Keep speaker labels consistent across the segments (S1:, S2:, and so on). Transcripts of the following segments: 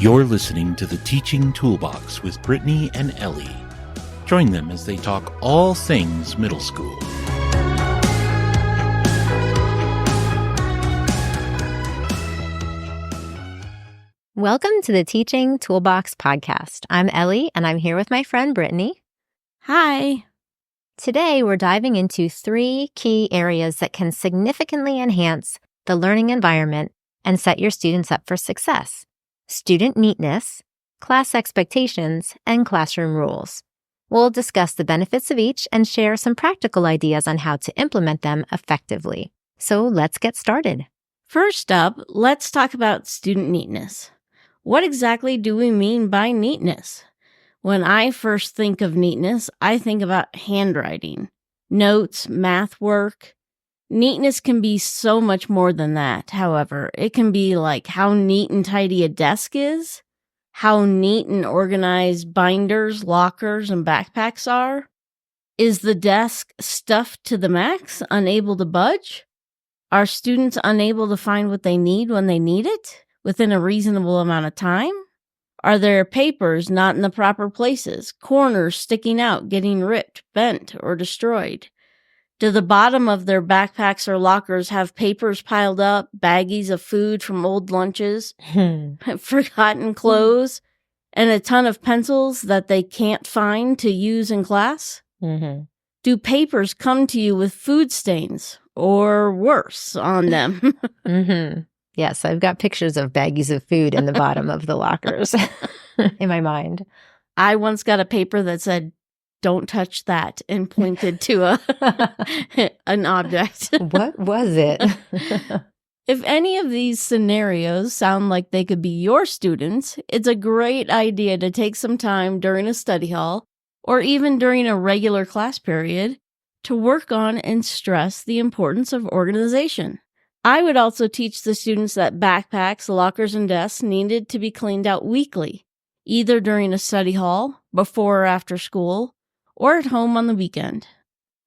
S1: You're listening to the Teaching Toolbox with Brittany and Ellie. Join them as they talk all things middle school.
S2: Welcome to the Teaching Toolbox podcast. I'm Ellie, and I'm here with my friend Brittany.
S3: Hi.
S2: Today, we're diving into 3 key areas that can significantly enhance the learning environment and set your students up for success: student neatness, class expectations, and classroom rules. We'll discuss the benefits of each and share some practical ideas on how to implement them effectively. So let's get started.
S3: First up, let's talk about student neatness. What exactly do we mean by neatness? When I first think of neatness, I think about handwriting, notes, math work. Neatness can be so much more than that, however. It can be like how neat and tidy a desk is, how neat and organized binders, lockers, and backpacks are. Is the desk stuffed to the max, unable to budge? Are students unable to find what they need when they need it within a reasonable amount of time? Are there papers not in the proper places, corners sticking out, getting ripped, bent, or destroyed? Do the bottom of their backpacks or lockers have papers piled up, baggies of food from old lunches, forgotten clothes, and a ton of pencils that they can't find to use in class?
S2: Mm-hmm.
S3: Do papers come to you with food stains or worse on them?
S2: Mm-hmm. Yes, I've got pictures of baggies of food in the bottom of the lockers in my mind.
S3: I once got a paper that said, "Don't touch that," and pointed to an object.
S2: What was it?
S3: If any of these scenarios sound like they could be your students, it's a great idea to take some time during a study hall or even during a regular class period to work on and stress the importance of organization. I would also teach the students that backpacks, lockers, and desks needed to be cleaned out weekly, either during a study hall, before or after school, or at home on the weekend.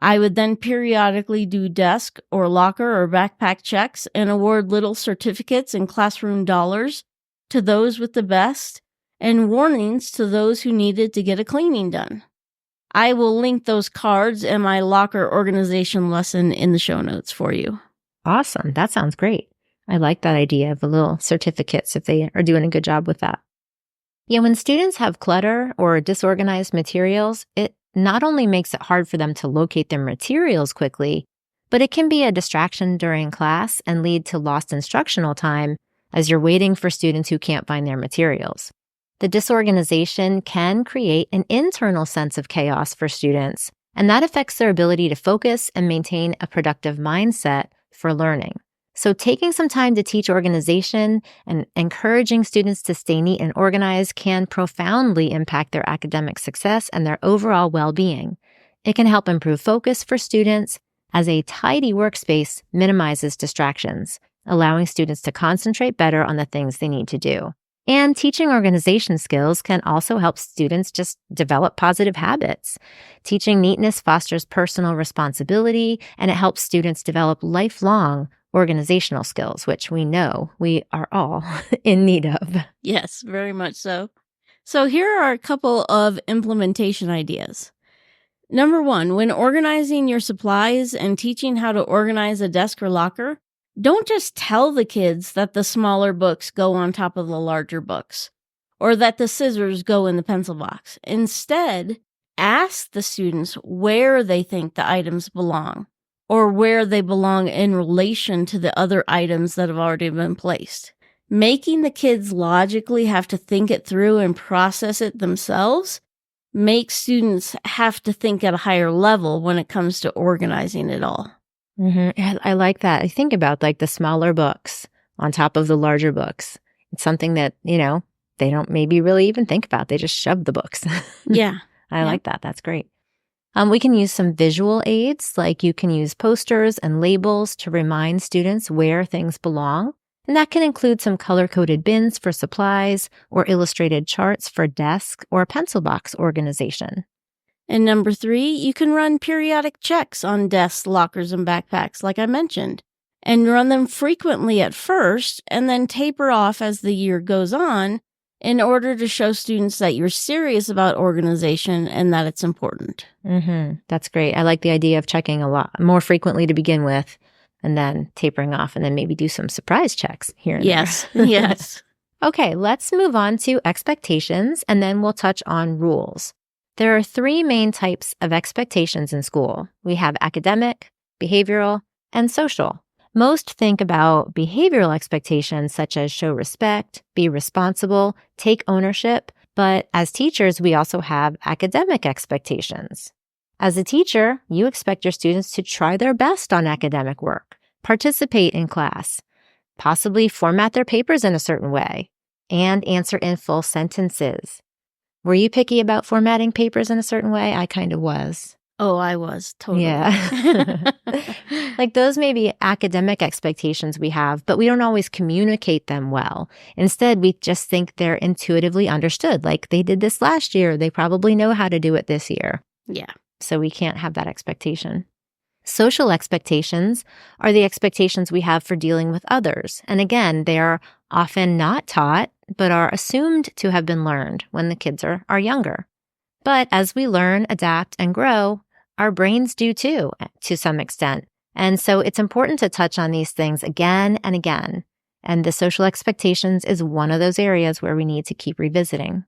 S3: I would then periodically do desk or locker or backpack checks and award little certificates and classroom dollars to those with the best and warnings to those who needed to get a cleaning done. I will link those cards and my locker organization lesson in the show notes for you.
S2: Awesome. That sounds great. I like that idea of the little certificates if they are doing a good job with that. Yeah, when students have clutter or disorganized materials, it not only makes it hard for them to locate their materials quickly, but it can be a distraction during class and lead to lost instructional time as you're waiting for students who can't find their materials. The disorganization can create an internal sense of chaos for students, and that affects their ability to focus and maintain a productive mindset for learning. So taking some time to teach organization and encouraging students to stay neat and organized can profoundly impact their academic success and their overall well-being. It can help improve focus for students as a tidy workspace minimizes distractions, allowing students to concentrate better on the things they need to do. And teaching organization skills can also help students just develop positive habits. Teaching neatness fosters personal responsibility, and it helps students develop lifelong organizational skills, which we know we are all in need of.
S3: Yes, very much so. So here are a couple of implementation ideas. Number 1, when organizing your supplies and teaching how to organize a desk or locker, don't just tell the kids that the smaller books go on top of the larger books, or that the scissors go in the pencil box. Instead, ask the students where they think the items belong, or where they belong in relation to the other items that have already been placed. Making the kids logically have to think it through and process it themselves makes students have to think at a higher level when it comes to organizing it all.
S2: Mm-hmm. I like that. I think about like the smaller books on top of the larger books. It's something that, they don't maybe really even think about. They just shove the books.
S3: Yeah.
S2: I like that. That's great. We can use some visual aids, like you can use posters and labels to remind students where things belong. And that can include some color-coded bins for supplies or illustrated charts for desk or pencil box organization.
S3: And number 3, you can run periodic checks on desks, lockers, and backpacks, like I mentioned, and run them frequently at first and then taper off as the year goes on in order to show students that you're serious about organization and that it's important.
S2: That's great. I like the idea of checking a lot more frequently to begin with and then tapering off and then maybe do some surprise checks here and
S3: Yes,
S2: there.
S3: yes.
S2: Okay, let's move on to expectations and then we'll touch on rules. There are 3 main types of expectations in school. We have academic, behavioral, and social. Most think about behavioral expectations such as show respect, be responsible, take ownership, but as teachers, we also have academic expectations. As a teacher, you expect your students to try their best on academic work, participate in class, possibly format their papers in a certain way, and answer in full sentences. Were you picky about formatting papers in a certain way? I kind of was.
S3: Oh, I was, totally.
S2: Yeah. Like those may be academic expectations we have, but we don't always communicate them well. Instead, we just think they're intuitively understood. Like they did this last year. They probably know how to do it this year.
S3: Yeah.
S2: So we can't have that expectation. Social expectations are the expectations we have for dealing with others. And again, they are often not taught, but are assumed to have been learned when the kids are younger. But as we learn, adapt, and grow, our brains do too, to some extent. And so it's important to touch on these things again and again. And the social expectations is one of those areas where we need to keep revisiting.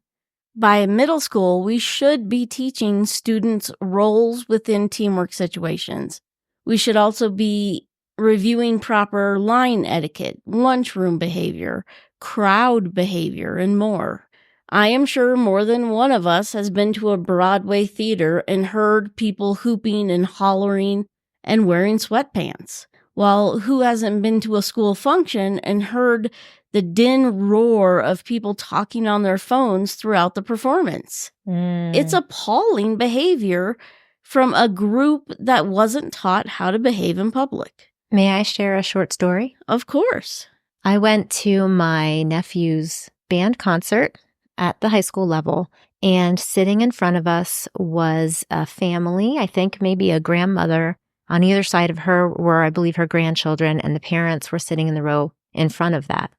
S3: By middle school, we should be teaching students roles within teamwork situations. We should also be reviewing proper line etiquette, lunchroom behavior, crowd behavior, and more. I am sure more than one of us has been to a Broadway theater and heard people hooping and hollering and wearing sweatpants. While who hasn't been to a school function and heard the din roar of people talking on their phones throughout the performance? It's appalling behavior from a group that wasn't taught how to behave in public.
S2: May I share a short story?
S3: Of course.
S2: I went to my nephew's band concert at the high school level, and sitting in front of us was a family, I think maybe a grandmother. On either side of her were, I believe, her grandchildren, and the parents were sitting in the row in front of that.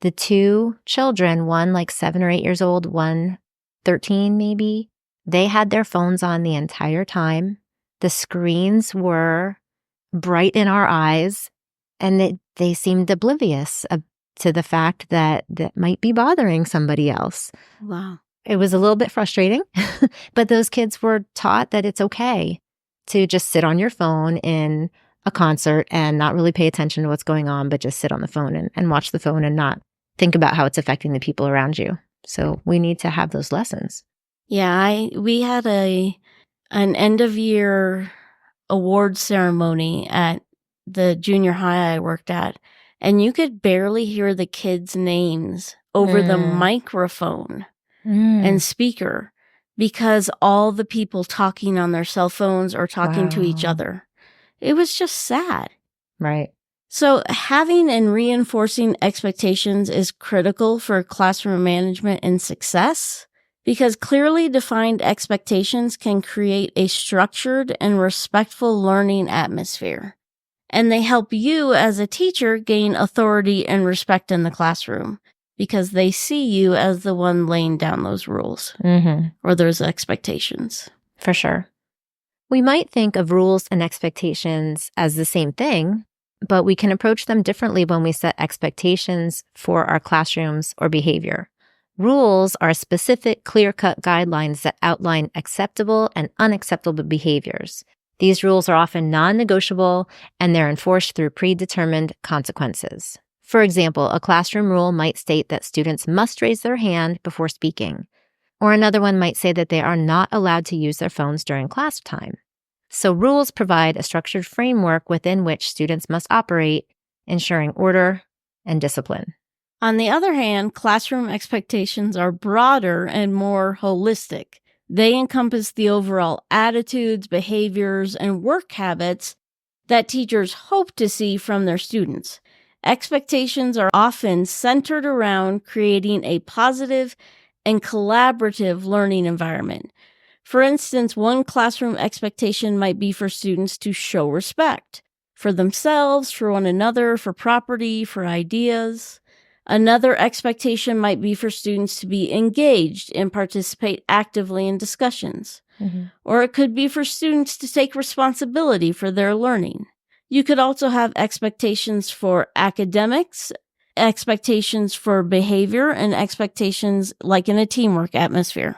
S2: The 2 children, one like 7 or 8 years old, one 13 maybe, they had their phones on the entire time. The screens were bright in our eyes, and they seemed oblivious to the fact that might be bothering somebody else.
S3: Wow.
S2: It was a little bit frustrating, but those kids were taught that it's okay to just sit on your phone in a concert and not really pay attention to what's going on, but just sit on the phone and watch the phone and not think about how it's affecting the people around you. So we need to have those lessons.
S3: Yeah, we had an end of year award ceremony at the junior high I worked at, and you could barely hear the kids' names over the microphone and speaker because all the people talking on their cell phones or talking to each other. It was just sad.
S2: Right.
S3: So having and reinforcing expectations is critical for classroom management and success because clearly defined expectations can create a structured and respectful learning atmosphere. And they help you as a teacher gain authority and respect in the classroom because they see you as the one laying down those rules or those expectations.
S2: For sure. We might think of rules and expectations as the same thing, but we can approach them differently when we set expectations for our classrooms or behavior. Rules are specific, clear-cut guidelines that outline acceptable and unacceptable behaviors. These rules are often non-negotiable, and they're enforced through predetermined consequences. For example, a classroom rule might state that students must raise their hand before speaking, or another one might say that they are not allowed to use their phones during class time. So rules provide a structured framework within which students must operate, ensuring order and discipline.
S3: On the other hand, classroom expectations are broader and more holistic. They encompass the overall attitudes, behaviors, and work habits that teachers hope to see from their students. Expectations are often centered around creating a positive and collaborative learning environment. For instance, one classroom expectation might be for students to show respect for themselves, for one another, for property, for ideas. Another expectation might be for students to be engaged and participate actively in discussions. Or it could be for students to take responsibility for their learning. You could also have expectations for academics, expectations for behavior, and expectations like in a teamwork atmosphere.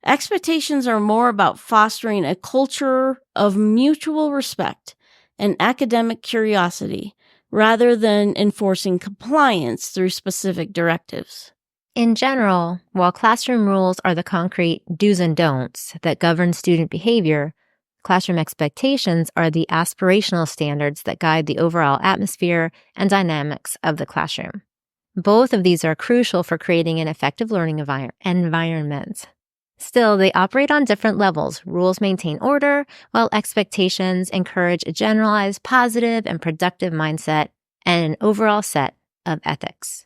S3: Expectations are more about fostering a culture of mutual respect and academic curiosity, rather than enforcing compliance through specific directives.
S2: In general, while classroom rules are the concrete do's and don'ts that govern student behavior, classroom expectations are the aspirational standards that guide the overall atmosphere and dynamics of the classroom. Both of these are crucial for creating an effective learning environment. Still, they operate on different levels. Rules maintain order, while expectations encourage a generalized, positive, and productive mindset and an overall set of ethics.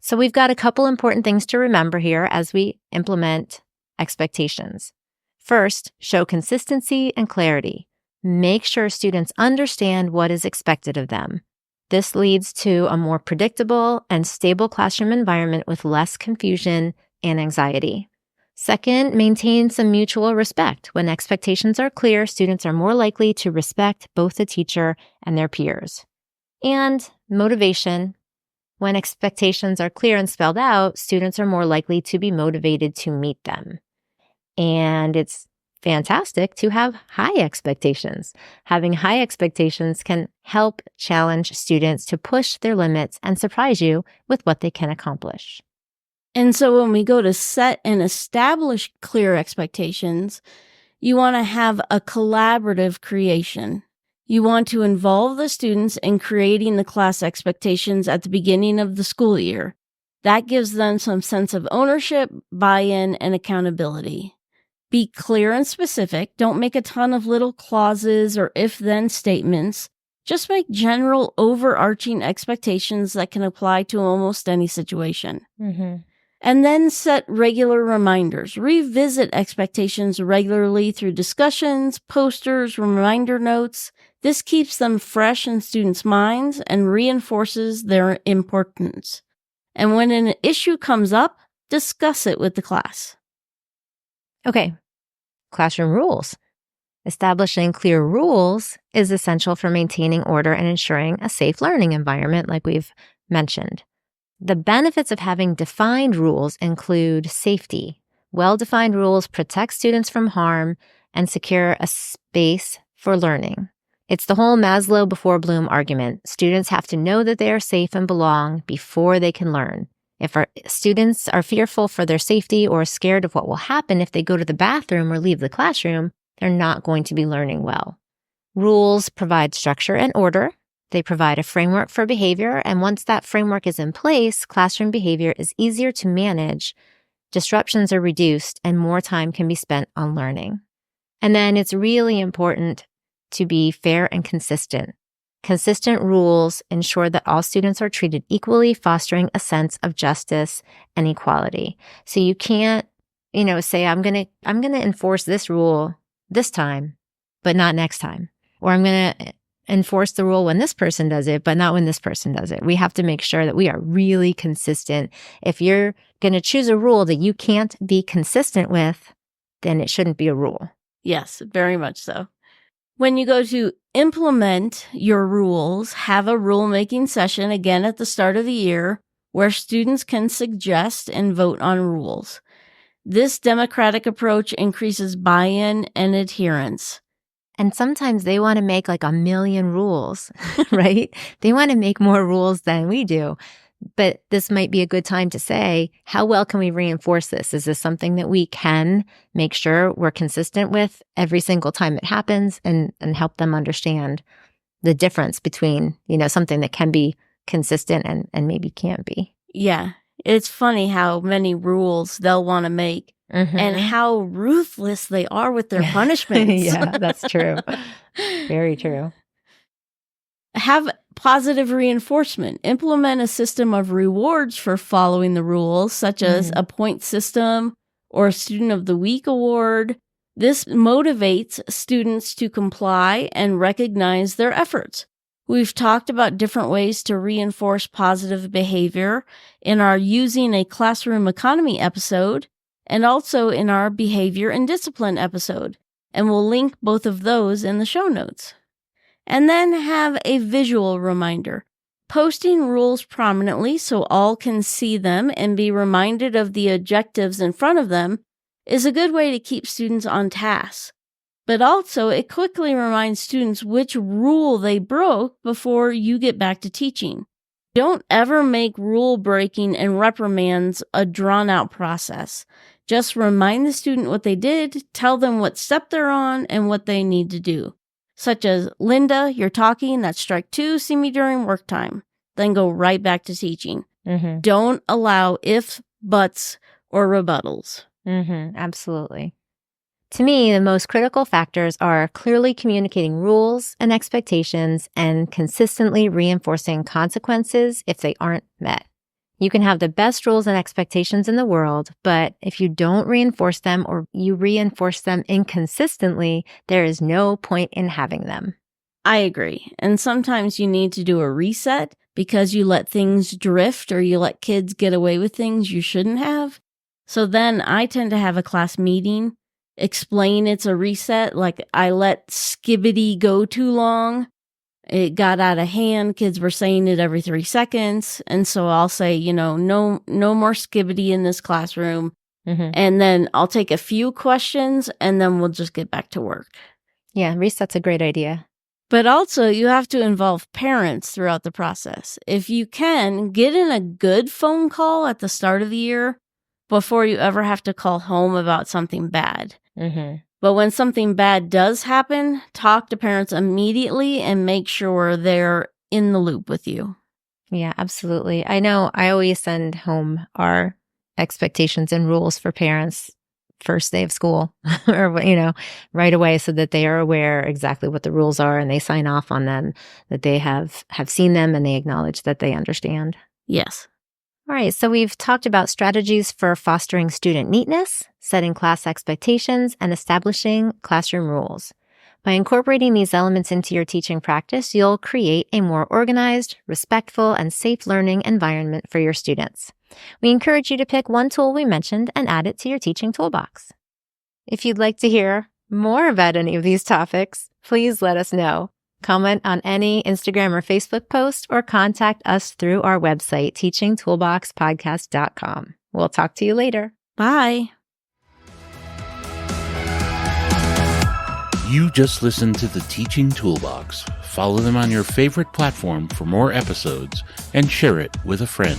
S2: So we've got a couple important things to remember here as we implement expectations. First, show consistency and clarity. Make sure students understand what is expected of them. This leads to a more predictable and stable classroom environment with less confusion and anxiety. Second, maintain some mutual respect. When expectations are clear, students are more likely to respect both the teacher and their peers. And motivation. When expectations are clear and spelled out, students are more likely to be motivated to meet them. And it's fantastic to have high expectations. Having high expectations can help challenge students to push their limits and surprise you with what they can accomplish.
S3: And so when we go to set and establish clear expectations, you want to have a collaborative creation. You want to involve the students in creating the class expectations at the beginning of the school year. That gives them some sense of ownership, buy-in, and accountability. Be clear and specific. Don't make a ton of little clauses or if-then statements. Just make general overarching expectations that can apply to almost any situation. And then set regular reminders. Revisit expectations regularly through discussions, posters, reminder notes. This keeps them fresh in students' minds and reinforces their importance. And when an issue comes up, discuss it with the class.
S2: Okay, classroom rules. Establishing clear rules is essential for maintaining order and ensuring a safe learning environment, like we've mentioned. The benefits of having defined rules include safety. Well-defined rules protect students from harm and secure a space for learning. It's the whole Maslow before Bloom argument. Students have to know that they are safe and belong before they can learn. If our students are fearful for their safety or scared of what will happen if they go to the bathroom or leave the classroom, they're not going to be learning well. Rules provide structure and order. They provide a framework for behavior, and once that framework is in place, classroom behavior is easier to manage, disruptions are reduced, and more time can be spent on learning. And then it's really important to be fair and consistent. Consistent rules ensure that all students are treated equally, fostering a sense of justice and equality. So you can't, say, I'm going to enforce this rule this time, but not next time. Or I'm going to enforce the rule when this person does it, but not when this person does it. We have to make sure that we are really consistent. If you're going to choose a rule that you can't be consistent with, then it shouldn't be a rule.
S3: Yes, very much so. When you go to implement your rules, have a rule-making session again at the start of the year where students can suggest and vote on rules. This democratic approach increases buy-in and adherence.
S2: And sometimes they want to make like 1 million rules, right? They want to make more rules than we do. But this might be a good time to say, how well can we reinforce this? Is this something that we can make sure we're consistent with every single time it happens and help them understand the difference between, something that can be consistent and maybe can't be?
S3: Yeah. It's funny how many rules they'll want to make. And how ruthless they are with their punishments.
S2: Yeah, that's true. Very true.
S3: Have positive reinforcement. Implement a system of rewards for following the rules, such as a point system or a Student of the Week award. This motivates students to comply and recognize their efforts. We've talked about different ways to reinforce positive behavior in our Using a Classroom Economy episode and also in our Behavior and Discipline episode, and we'll link both of those in the show notes. And then have a visual reminder. Posting rules prominently so all can see them and be reminded of the objectives in front of them is a good way to keep students on task. But also, it quickly reminds students which rule they broke before you get back to teaching. Don't ever make rule breaking and reprimands a drawn-out process. Just remind the student what they did, tell them what step they're on, and what they need to do. Such as, Linda, you're talking, that's strike 2, see me during work time. Then go right back to teaching.
S2: Mm-hmm.
S3: Don't allow ifs, buts, or rebuttals.
S2: Mm-hmm. Absolutely. To me, the most critical factors are clearly communicating rules and expectations and consistently reinforcing consequences if they aren't met. You can have the best rules and expectations in the world, but if you don't reinforce them or you reinforce them inconsistently, there is no point in having them.
S3: I agree. And sometimes you need to do a reset because you let things drift or you let kids get away with things you shouldn't have. So then I tend to have a class meeting, explain it's a reset, like I let skibbity go too long. It got out of hand. Kids were saying it every 3 seconds. And so I'll say, no more skibbity in this classroom.
S2: Mm-hmm.
S3: And then I'll take a few questions and then we'll just get back to work.
S2: Yeah, reset's a great idea.
S3: But also you have to involve parents throughout the process. If you can, get in a good phone call at the start of the year before you ever have to call home about something bad.
S2: Mm-hmm.
S3: But when something bad does happen, talk to parents immediately and make sure they're in the loop with you.
S2: Yeah, absolutely. I know I always send home our expectations and rules for parents first day of school or, right away so that they are aware exactly what the rules are and they sign off on them, that they have seen them and they acknowledge that they understand.
S3: Yes.
S2: All right, so we've talked about strategies for fostering student neatness, setting class expectations, and establishing classroom rules. By incorporating these elements into your teaching practice, you'll create a more organized, respectful, and safe learning environment for your students. We encourage you to pick one tool we mentioned and add it to your teaching toolbox. If you'd like to hear more about any of these topics, please let us know. Comment on any Instagram or Facebook post or contact us through our website, teachingtoolboxpodcast.com. We'll talk to you later.
S3: Bye.
S1: You just listened to the Teaching Toolbox. Follow them on your favorite platform for more episodes and share it with a friend.